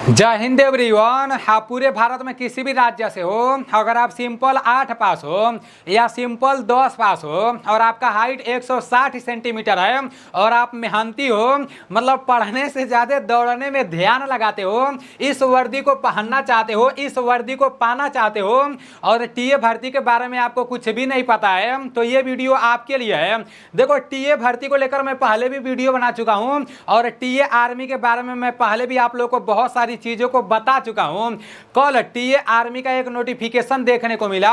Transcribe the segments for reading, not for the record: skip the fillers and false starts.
जय हिंद एवरीवन। हाँ, पूरे भारत में किसी भी राज्य से हो, अगर आप सिंपल 8 पास हो या सिंपल 10 पास हो और आपका हाइट 160 सेंटीमीटर है और आप मेहनती हो, मतलब पढ़ने से ज़्यादा दौड़ने में ध्यान लगाते हो, इस वर्दी को पहनना चाहते हो, इस वर्दी को पाना चाहते हो और टीए भर्ती के बारे में आपको कुछ भी नहीं पता है, तो ये वीडियो आपके लिए है। देखो, टीए भर्ती को लेकर मैं पहले भी वीडियो बना चुका हूँ और टीए आर्मी के बारे में मैं पहले भी आप लोग को बहुत सारी चीजों को बता चुका हूं। कल टीए आर्मी का एक नोटिफिकेशन देखने को मिला,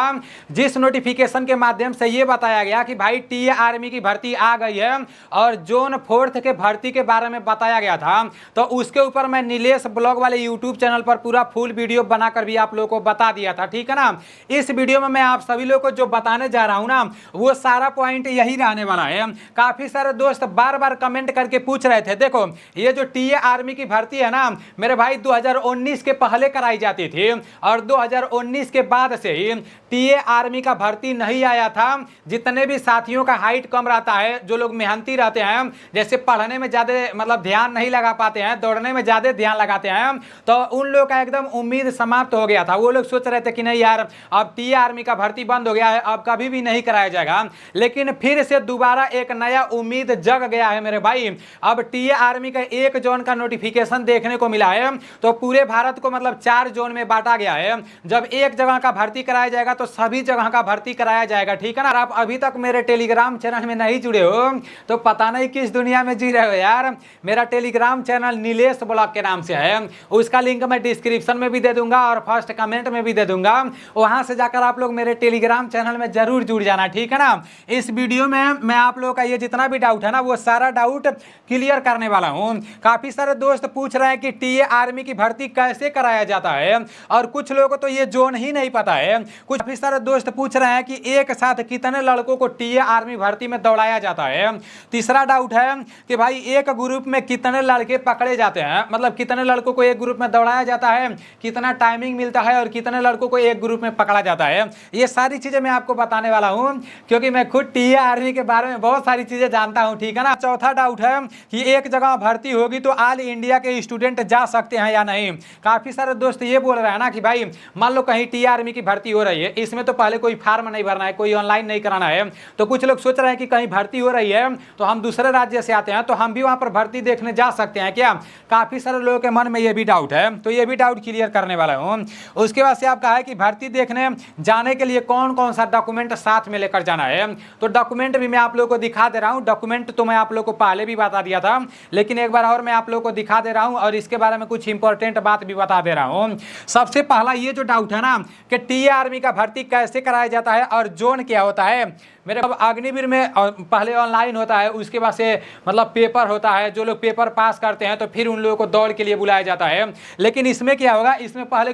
जिस नोटिफिकेशन के माध्यम से यह बताया गया कि भाई टीए आर्मी की भर्ती आ गई है और जोन 4 के भर्ती के बारे में बताया गया था। तो उसके ऊपर मैं नीलेश ब्लॉग वाले यूट्यूब चैनल पर पूरा फुल वीडियो बनाकर भी आप लोगों को बता दिया था, ठीक है ना। इस वीडियो में मैं आप सभी लोग को जो बताने जा रहा हूं ना, वो सारा पॉइंट यही रहने वाला है। काफी सारे दोस्त बार बार कमेंट करके पूछ रहे थे, देखो ये जो टीए आर्मी की भर्ती है ना मेरे भाई, 2019 के पहले कराई जाती थी और 2019 के बाद से ही टीए आर्मी का भर्ती नहीं आया था। जितने भी साथियों का हाइट कम रहता है, जो लोग मेहनती रहते हैं, जैसे पढ़ने में ज्यादा मतलब ध्यान नहीं लगा पाते हैं, दौड़ने में ज्यादा ध्यान लगाते हैं, तो उन लोग का एकदम उम्मीद समाप्त हो गया था। वो लोग सोच रहे थे कि नहीं यार, अब टीए आर्मी का भर्ती बंद हो गया है, अब कभी भी नहीं कराया जाएगा। लेकिन फिर से दोबारा एक नया उम्मीद जग गया है मेरे भाई। अब टीए आर्मी का 1 जोन का नोटिफिकेशन देखने को मिला है, तो पूरे भारत को मतलब 4 जोन में बांटा गया है। जब एक जगह का भर्ती कराया जाएगा तो सभी जगह का भर्ती कराया जाएगा, ठीक है ना। आप अभी तक मेरे टेलीग्राम चैनल में नहीं जुड़े हो तो पता नहीं किस दुनिया में जी रहे हो यार। मेरा टेलीग्राम चैनल नीलेश ब्लॉग के नाम से है, उसका लिंक मैं डिस्क्रिप्शन में भी दे दूंगा और फर्स्ट कमेंट में भी दे दूंगा। वहां से जाकर आप लोग मेरे टेलीग्राम चैनल में जरूर जुड़ जाना, ठीक है ना। इस वीडियो में मैं आप लोगों का ये जितना भी डाउट है ना, वो सारा डाउट क्लियर करने वाला हूँ। काफी सारे दोस्त पूछ रहे हैं कि टीए आर्मी की भर्ती कैसे कराया जाता है, और कुछ लोगों को तो ये जोन ही नहीं पता है। कुछ काफी सारे दोस्त पूछ रहे हैं कि एक साथ कितने लड़कों को टीए आर्मी भर्ती में दौड़ाया जाता है। तीसरा डाउट है कि भाई एक ग्रुप में कितने लड़के पकड़े जाते हैं, मतलब कितने लड़कों को एक ग्रुप में दौड़ाया जाता है, कितना टाइमिंग मिलता है और कितने लड़कों को एक ग्रुप में पकड़ा जाता है। ये सारी चीजें मैं आपको बताने वाला हूं, क्योंकि मैं खुद टीए आर्मी के बारे में बहुत सारी चीजें जानता हूं, ठीक है ना। चौथा डाउट है कि एक जगह भर्ती होगी तो ऑल इंडिया के स्टूडेंट जा सकते हैं या नहीं। काफी सारे दोस्त ये बोल रहे हैं ना कि भाई मान लो कहीं टीए आर्मी की भर्ती हो रही है, इसमें तो पहले कोई फार्म नहीं भरना है, कोई ऑनलाइन नहीं कराना है। तो कुछ लोग सोच रहे हैं कि कहीं भर्ती हो रही है तो हम दूसरे राज्य से आते हैं तो हम भी वहां पर भर्ती देखने जा सकते हैं क्या। काफी सारे लोगों के मन में ये भी डाउट है, तो ये भी डाउट क्लियर करने वाला हूं। उसके बाद से आपका है कि भर्ती देखने जाने के लिए कौन कौन सा डॉक्यूमेंट साथ में लेकर जाना है। तो डॉक्यूमेंट भी मैं आप लोगों को दिखा दे रहा हूं। डॉक्यूमेंट तो मैं आप लोगों को पहले भी बता दिया था, लेकिन एक बार और मैं आप लोगों को दिखा दे रहा हूं और इसके बारे में कुछ इंपॉर्टेंट बात भी बता दे रहा हूं। सबसे पहला ये जो डाउट है ना कि टीए आर्मी का भर्ती कैसे कराया जाता है और जोन क्या होता है। मेरे अब अग्निवीर में पहले ऑनलाइन होता है, उसके बाद से मतलब पेपर होता है। जो लोग पेपर पास करते हैं तो फिर उन लोगों को दौड़ के लिए बुलाया जाता है। लेकिन इसमें क्या होगा, इसमें पहले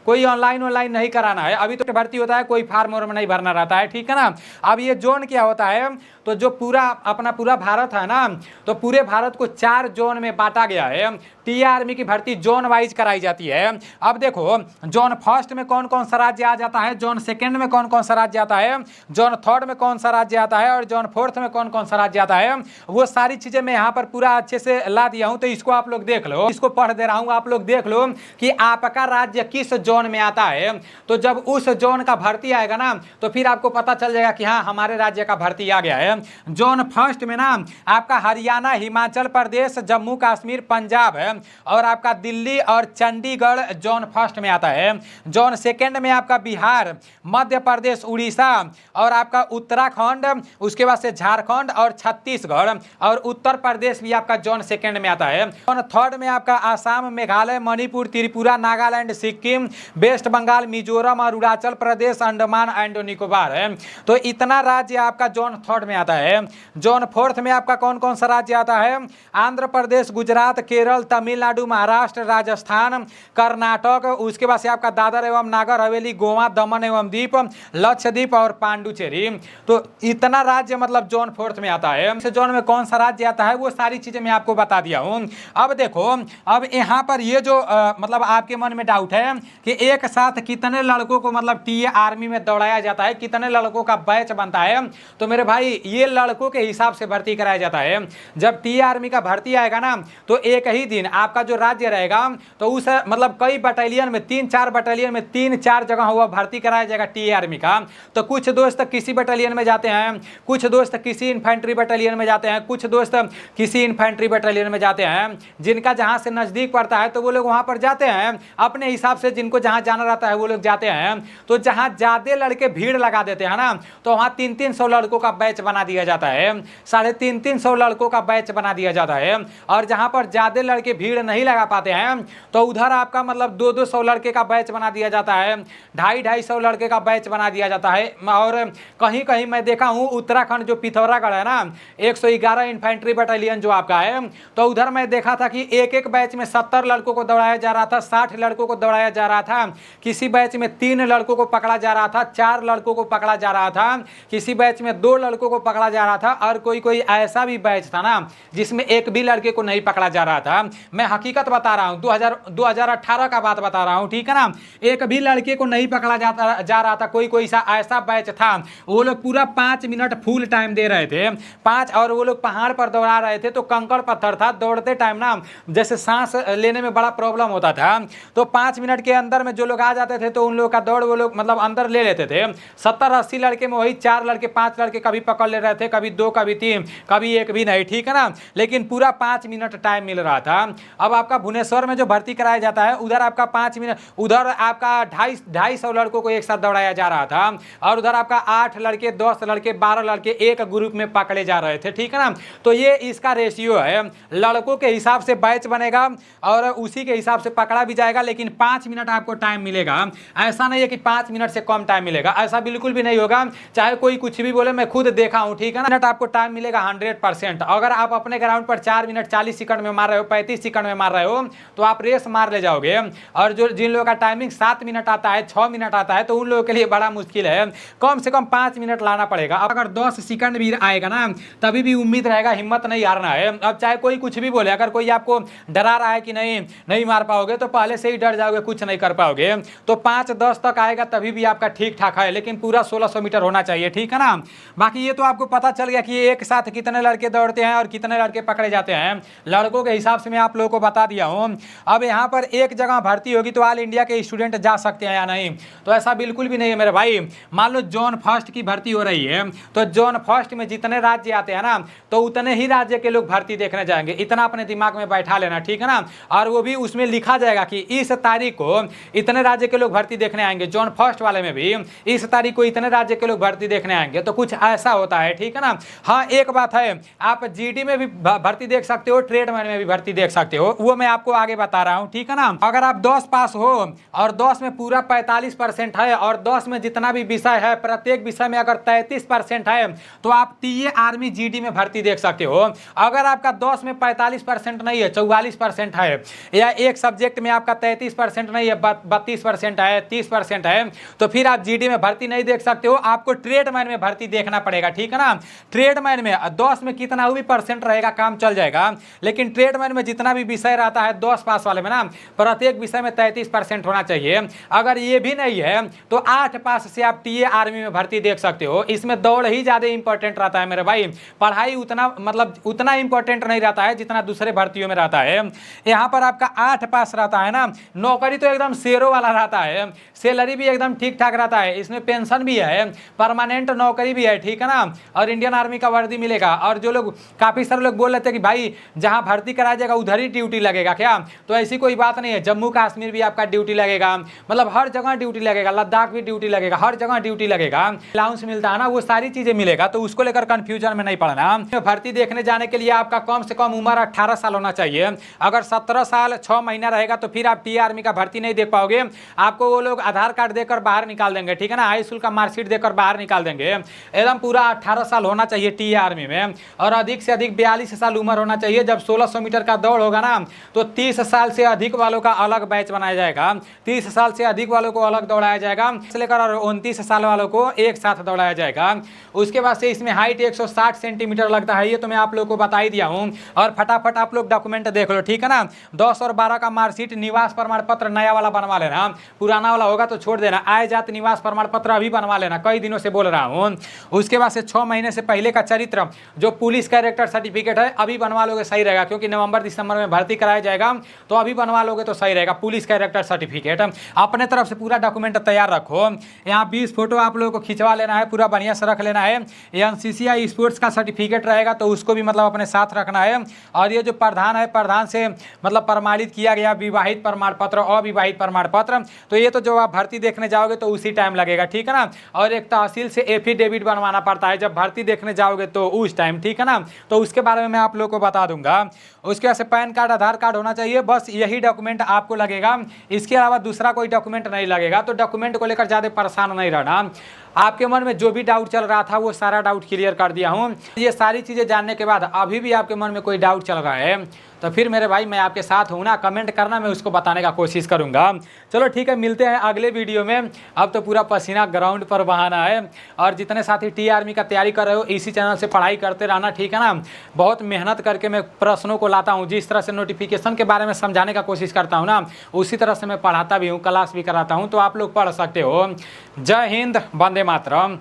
कोई ऑनलाइन नहीं कराना है। अभी तो भर्ती होता है, कोई फार्म वार्म नहीं भरना रहता है, ठीक है ना। अब ये जोन क्या होता है, तो जो पूरा भारत है ना, तो पूरे भारत को 4 जोन में बांटा गया है। टीए आर्मी की भर्ती जोन वाइज कराई जाती है। अब देखो, जोन 1 में कौन कौन सा राज्य आ जाता है, जोन 2 में कौन कौन सा राज्य आता है, जोन 3 में कौन सा राज्य आता है और जोन 4 में कौन कौन सा राज्य आता है, वो सारी चीजें मैं यहाँ पर पूरा अच्छे से ला दिया हूँ। तो इसको आप लोग देख लो, इसको पढ़ दे रहा हूँ, आप लोग देख लो कि आपका राज्य किस जोन में आता है। तो जब उस जोन का भर्ती आएगा ना, तो फिर आपको पता चल जाएगा कि हाँ, हमारे राज्य का भर्ती आ गया है। जोन 1 में ना आपका हरियाणा, हिमाचल प्रदेश, जम्मू कश्मीर, पंजाब है, और आपका दिल्ली और चंडीगढ़ जोन 1 में आता है। जोन 2 में आपका बिहार, मध्य प्रदेश, उड़ीसा और आपका उत्तराखंड, उसके बाद से झारखंड और छत्तीसगढ़ और उत्तर प्रदेश भी आपका जोन 2 में आता है। जोन 3 में आपका आसाम, मेघालय, मणिपुर, त्रिपुरा, नागालैंड, सिक्किम, वेस्ट बंगाल, मिजोरम और अरुणाचल प्रदेश, अंडमान एंड निकोबार है। तो इतना राज्य आपका जोन 3 में आता है। जोन 4 में आपका कौन कौन सा राज्य आता है, आंध्र प्रदेश, गुजरात, केरल, तमिलनाडु, महाराष्ट्र, राजस्थान, कर्नाटक, उसके बाद से आपका दादर एवं नागर हवेली, गोवा, दमन एवं दीप, लक्षद्वीप और पांडुचेरी। तो इतना राज्य मतलब जोन 4 में आता है। इस जोन में कौन सा राज्य आता है वो सारी चीजें मैं आपको बता दिया हूं। अब देखो, अब यहाँ पर ये जो मतलब आपके मन में डाउट है कि एक साथ कितने लड़कों को मतलब टीए आर्मी में दौड़ाया जाता है, कितने लड़कों का बैच बनता है। तो मेरे भाई, ये लड़कों के हिसाब से भर्ती कराया जाता है। जब टीए आर्मी का भर्ती आएगा ना, तो एक ही दिन आपका जो राज्य रहेगा जाएगा तो उस मतलब कई बटालियन में 3-4 बटालियन में 3-4 जगह हुआ भर्ती कराया जाएगा टीए आर्मी का। तो कुछ दोस्त किसी बटालियन में जाते हैं, कुछ दोस्त किसी इन्फेंट्री बटालियन में जाते हैं, कुछ दोस्त किसी इन्फेंट्री बटालियन में जाते हैं। जिनका जहाँ से नज़दीक पड़ता है तो वो लोग वहाँ पर जाते हैं अपने हिसाब से, जिनको जहाँ जाना रहता है वो लोग जाते हैं। तो जहाँ ज़्यादा लड़के भीड़ लगा देते हैं ना तो वहाँ 300-300 लड़कों का बैच बना दिया जाता है, 350-300 लड़कों का बैच बना दिया जाता है। और जहाँ पर ज़्यादा लड़के भीड़ नहीं लगा पाते हैं तो उधर आपका मतलब 200-200 लड़के का बैच बना दिया जाता है, 250-250 लड़के का बैच बना दिया जाता है। और कहीं कहीं मैं देखा हूँ उत्तराखंड जो पिथौरागढ़ है ना 111 इन्फेंट्री बटालियन जो आपका है, तो उधर मैं देखा था कि एक एक बैच में 70 लड़कों को दौड़ाया जा रहा था, 60 लड़कों को दौड़ाया जा रहा था। किसी बैच में 3 लड़कों को पकड़ा जा रहा था, 4 लड़कों को पकड़ा जा रहा था, किसी बैच में 2 लड़कों को पकड़ा जा रहा था। और कोई ऐसा भी बैच था ना जिसमें एक भी लड़के को नहीं पकड़ा जा रहा था। मैं हकीकत बता रहा हूँ, 2018 का बात बता रहा हूँ, ठीक है ना। एक भी लड़के को नहीं पकड़ा जा रहा था। कोई ऐसा बैच था, वो लोग पूरा 5 मिनट फुल टाइम दे रहे थे 5, और वो लोग पहाड़ पर दौड़ा रहे थे तो कंकड़ पत्थर था, दौड़ते टाइम ना जैसे सांस लेने में बड़ा प्रॉब्लम होता था। तो 5 मिनट के अंदर में जो लोग आ जाते थे तो उन लोग का दौड़ वो लोग मतलब अंदर ले लेते थे। 70-80 लड़के में वही 4 लड़के 5 लड़के कभी पकड़ ले रहे थे, कभी 2 कभी 3 कभी 1 भी नहीं, ठीक है ना। लेकिन पूरा 5 मिनट टाइम मिल रहा था। अब आपका भुवनेश्वर में जो भर्ती कराया जाता है उधर आपका 5 मिनट, उधर आपका 250 लड़कों को एक साथ दौड़ाया जा रहा था। और उधर आपका 8 लड़के 10 लड़के 12 लड़के एक ग्रुप में पकड़े जा रहे थे, ठीक है ना। तो ये इसका रेशियो है, लड़कों के हिसाब से बैच बनेगा और उसी के हिसाब से पकड़ा भी जाएगा। लेकिन 5 मिनट आपको टाइम मिलेगा, ऐसा नहीं है कि 5 मिनट से कम टाइम मिलेगा, ऐसा बिल्कुल भी नहीं होगा। चाहे कोई कुछ भी बोले, मैं खुद देखा हूं, ठीक है ना। मिनट आपको टाइम मिलेगा 100%। अगर आप अपने ग्राउंड पर 4 मिनट 40 सेकंड में मार रहे हो, 35 सेकंड में मार रहे हो तो आप रेस मार ले जाओगे। और जो जिन लोगों का टाइमिंग 7 मिनट आता है, 6 मिनट आता है, तो उन लोगों के लिए बड़ा मुश्किल है। कम से कम 5 मिनट लाना पड़ेगा। अगर 10 सेकंड भी आएगा ना तभी भी उम्मीद रहेगा, हिम्मत नहीं हारना है। अब चाहे कोई कुछ भी बोले, अगर कोई आपको डरा रहा है कि नहीं मार पाओगे तो पहले से ही डर जाओगे, कुछ नहीं कर पाओगे। तो 5-10 तक आएगा तभी भी आपका ठीक ठाक है, लेकिन पूरा 1600 मीटर होना चाहिए, ठीक है ना। बाकी ये तो आपको पता चल गया कि एक साथ कितने लड़के दौड़ते हैं और कितने लड़के पकड़े जाते हैं। लड़कों के हिसाब से मैं आप लोगों को बता दिया हूँ। अब यहाँ पर एक जगह भर्ती होगी तो ऑल इंडिया के स्टूडेंट जा सकते हैं या नहीं, तो ऐसा बिल्कुल भी नहीं है मेरे भाई। मान लो जोन फर्स्ट की भर्ती हो रही है तो जोन फर्स्ट में जितने राज्य आते हैं ना तो उतने ही राज्य के लोग भर्ती देखने जाएंगे, इतना अपने दिमाग में बैठा लेना, ठीक है ना। और वो भी उसमें लिखा जाएगा कि इस तारीख को इतने राज्य के लोग भर्ती देखने आएंगे। जोन फर्स्ट वाले में भी इस तारीख को इतने राज्य के लोग भर्ती देखने आएंगे, तो कुछ ऐसा होता है, ठीक है ना। हाँ, एक बात है, आप जीडी में भी भर्ती देख सकते हो, ट्रेडमैन में भी भर्ती देख सकते हो, वो मैं आपको आगे बता रहा हूँ, ठीक है ना। अगर आप 10 पास हो और 10 में पूरा 45% है और 10 में जितना भी विषय है प्रत्येक विषय में अगर 33% है तो आप टीए आर्मी जीडी में भर्ती देख सकते हो। अगर आपका 10 में 45% नहीं है, 44% है, या एक सब्जेक्ट में आपका 33% नहीं है, 32% है, 30% है, तो फिर आप जीडी में भर्ती नहीं देख सकते हो। आपको ट्रेडमैन में भर्ती देखना पड़ेगा, ठीक है ना। ट्रेडमैन में 10 में कितना भी परसेंट रहेगा काम चल जाएगा, लेकिन ट्रेडमैन में जितना भी विषय रहता है 10 पास वाले में ना प्रत्येक विषय में 33% होना चाहिए। अगर ये भी नहीं है तो 8 पास से आप टीए आर्मी में भर्ती देख सकते हो। इसमें दौड़ ही ज़्यादा इंपॉर्टेंट रहता है मेरे भाई, पढ़ाई उतना इंपॉर्टेंट नहीं रहता है जितना दूसरे भर्तियों में रहता है। यहाँ पर आपका 8 पास रहता है ना, नौकरी तो एकदम शेरों वाला रहता है, सैलरी भी एकदम ठीक ठाक रहता है, इसमें पेंशन भी है, परमानेंट नौकरी भी है, ठीक है ना। और इंडियन आर्मी का वर्दी मिलेगा। और जो लोग काफ़ी सारे लोग बोल रहे थे कि भाई जहाँ भर्ती कराया जाएगा उधर ही ड्यूटी लगेगा क्या, तो ऐसी कोई बात नहीं है। जम्मू कश्मीर भी आपका ड्यूटी लगेगा, मतलब हर जगह ड्यूटी लगेगा, लद्दाख भी ड्यूटी लगेगा, हर जगह ड्यूटी लगेगा। अलाउंस मिलता है ना, वो सारी चीज़ें मिलेगा, तो उसको लेकर कंफ्यूजन में नहीं पड़ना। भर्ती देखने जाने के लिए आपका कम से कम उम्र 18 साल होना चाहिए। अगर 17 साल 6 महीना रहेगा तो फिर आप टी आर्मी का भर्ती नहीं देख पाओगे। आपको वो लोग आधार कार्ड देकर बाहर निकाल देंगे, ठीक है ना, हाई स्कूल का मार्कशीट देकर बाहर निकाल देंगे। एकदम पूरा 18 साल होना चाहिए टी आर्मी में, और अधिक से अधिक 42 साल उम्र होना चाहिए। जब 1600 मीटर का दौड़ होगा ना तो 30 साल से अधिक वालों का अलग बैच बनाया जाएगा, 30 साल से अधिक वालों को अलग दौड़ाया जाएगा, लेकर 29 साल वालों को एक साथ दौड़ाया जाएगा। उसके बाद से इसमें हाइट 160 सेंटीमीटर लगता है, ये तो मैं आप लोग को बता ही दिया हूँ। और फटाफट आप लोग डॉक्यूमेंट देख लो, ठीक है ना। 10 और 12 का मार्कशीट, निवास प्रमाण पत्र नया वाला बनवा लेना, पुराना वाला होगा तो छोड़ देना। आय जाति निवास प्रमाण पत्र अभी बनवा लेना, कई दिनों से बोल रहा हूँ। उसके बाद से 6 महीने से पहले का चरित्र जो पुलिस कैरेक्टर सर्टिफिकेट है अभी बनवा लोगे, सही रहेगा, क्योंकि नवंबर दिसंबर में भर्ती कराया जाएगा तो अभी बनवा लोगे तो सही रहेगा। पुलिस कैरेक्टर सर्टिफिकेट अपने तरफ से पूरा डॉक्यूमेंट तैयार रखो। यहाँ 20 फोटो आप लोगों को खिंचवा लेना है, पूरा बढ़िया से रख लेना है। एनसीसी या स्पोर्ट्स का सर्टिफिकेट रहेगा तो उसको भी मतलब अपने साथ रखना है। और ये जो प्रधान है, प्रधान से मतलब प्रमाणित किया गया विवाहित प्रमाण पत्र, अविवाहित प्रमाण पत्र, तो ये तो जो आप भर्ती देखने जाओगे तो उसी टाइम लगेगा, ठीक है ना। और एक तहसील से एफिडेविट बनवाना पड़ता है जब भर्ती देखने जाओगे तो उस टाइम, ठीक है ना। तो उसके बारे में मैं आप लोगों को बता दूंगा। उसके बाद से पैन कार्ड, आधार कार्ड होना चाहिए, बस यही डॉक्यूमेंट आपको लगेगा। इसके अलावा दूसरा कोई डॉक्यूमेंट नहीं लगेगा। तो डॉक्यूमेंट को लेकर ज़्यादा परेशान नहीं रहना। आपके मन में जो भी डाउट चल रहा था वो सारा डाउट क्लियर कर दिया हूँ। ये सारी चीज़ें जानने के बाद अभी भी आपके मन में कोई डाउट चल रहा है तो फिर मेरे भाई मैं आपके साथ हूँ ना, कमेंट करना, मैं उसको बताने का कोशिश करूँगा। चलो ठीक है, मिलते हैं अगले वीडियो में। अब तो पूरा पसीना ग्राउंड पर बहाना है। और जितने साथी टी आर्मी का तैयारी कर रहे हो इसी चैनल से पढ़ाई करते रहना, ठीक है ना। बहुत मेहनत करके मैं प्रश्नों को लाता हूँ। जिस तरह से नोटिफिकेशन के बारे में समझाने का कोशिश करता हूँ ना, उसी तरह से मैं पढ़ाता भी हूँ, क्लास भी कराता हूँ। तो आप लोग पढ़ सकते हो। जय हिंद, वंदे मातरम।